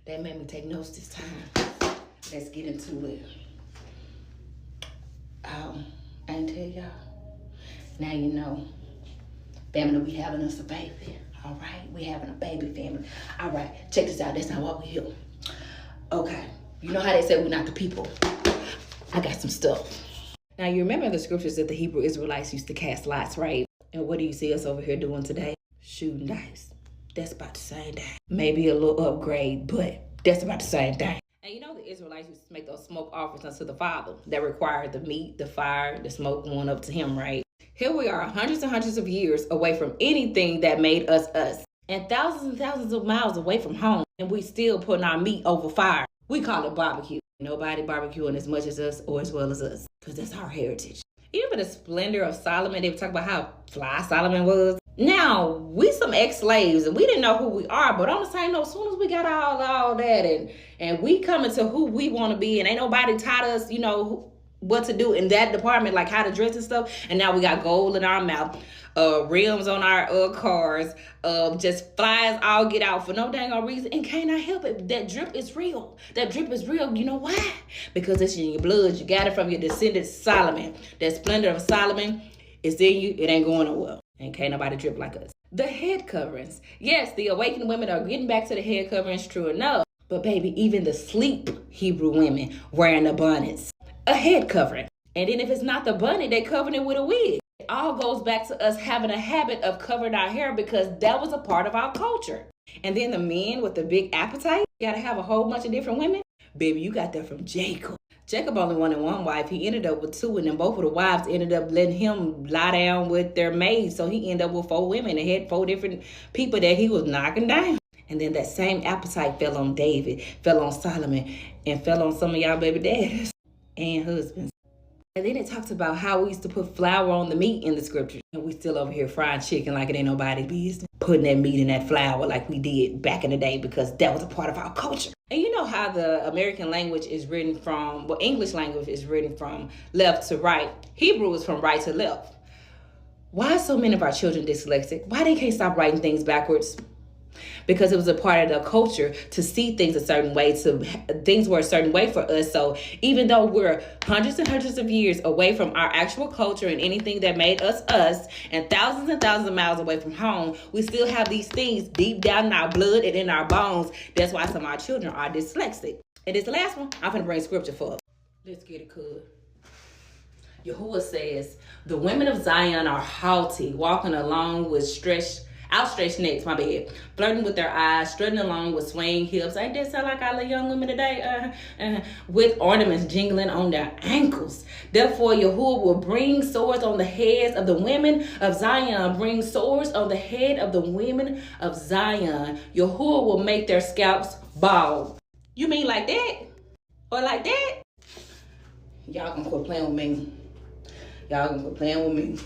That made me take notes this time. Let's get into it. I ain't tell y'all. Now you know. Family, we having us a baby. All right? We having a baby, family. All right, check this out. That's not why we here. Okay. You know how they say we're not the people. I got some stuff. Now, you remember the scriptures that the Hebrew Israelites used to cast lots, right? And what do you see us over here doing today? Shooting dice. That's about the same thing. Maybe a little upgrade, but that's about the same thing. And you know the Israelites used to make those smoke offerings unto the Father that required the meat, the fire, the smoke going up to him, right? Here we are hundreds and hundreds of years away from anything that made us us. And thousands of miles away from home. And we still putting our meat over fire. We call it barbecue. Nobody barbecuing as much as us or as well as us. Because that's our heritage. Even for the splendor of Solomon, they would talk about how fly Solomon was. Now, we some ex-slaves and we didn't know who we are, but on the same note, as soon as we got all that and we coming to who we want to be and ain't nobody taught us, you know, what to do in that department, like how to dress and stuff. And now we got gold in our mouth, rims on our cars, just flies all get out for no dang old reason. And can't I help it? That drip is real. That drip is real. You know why? Because it's in your blood. You got it from your descendant Solomon. That splendor of Solomon is in you. It ain't going nowhere. And can't nobody drip like us. The head coverings. Yes, the awakened women are getting back to the head coverings, true enough. But baby, even the sleep Hebrew women wearing the bonnets. A head covering. And then if it's not the bonnet, they covered it with a wig. It all goes back to us having a habit of covering our hair because that was a part of our culture. And then the men with the big appetite, you gotta have a whole bunch of different women. Baby, you got that from Jacob. Jacob only wanted one wife. He ended up with two, and then both of the wives ended up letting him lie down with their maids. So he ended up with 4 women and had 4 different people that he was knocking down. And then that same appetite fell on David, fell on Solomon, and fell on some of y'all baby daddies and husbands. And then it talks about how we used to put flour on the meat in the scripture. And we still over here frying chicken like it ain't nobody's business. Putting that meat in that flour like we did back in the day because that was a part of our culture. And you know how the American language is written from, well, English language is written from left to right. Hebrew is from right to left. Why are so many of our children dyslexic? Why they can't stop writing things backwards? Because it was a part of the culture to see things a certain way, things were a certain way for us. So even though we're hundreds and hundreds of years away from our actual culture and anything that made us us, and thousands of miles away from home, we still have these things deep down in our blood and in our bones. That's why some of our children are dyslexic. And this last one, I'm going to bring scripture for us. Let's get it good. Yahuwah says, the women of Zion are haughty, walking along with outstretched necks, flirting with their eyes, strutting along with swaying hips. Ain't that sound like our little young women today? With ornaments jingling on their ankles. Therefore, Yahuwah will bring swords on the heads of the women of Zion. Bring swords on the head of the women of Zion. Yahuwah will make their scalps bald. You mean like that? Or like that? Y'all gonna quit playing with me. Y'all gonna quit playing with me.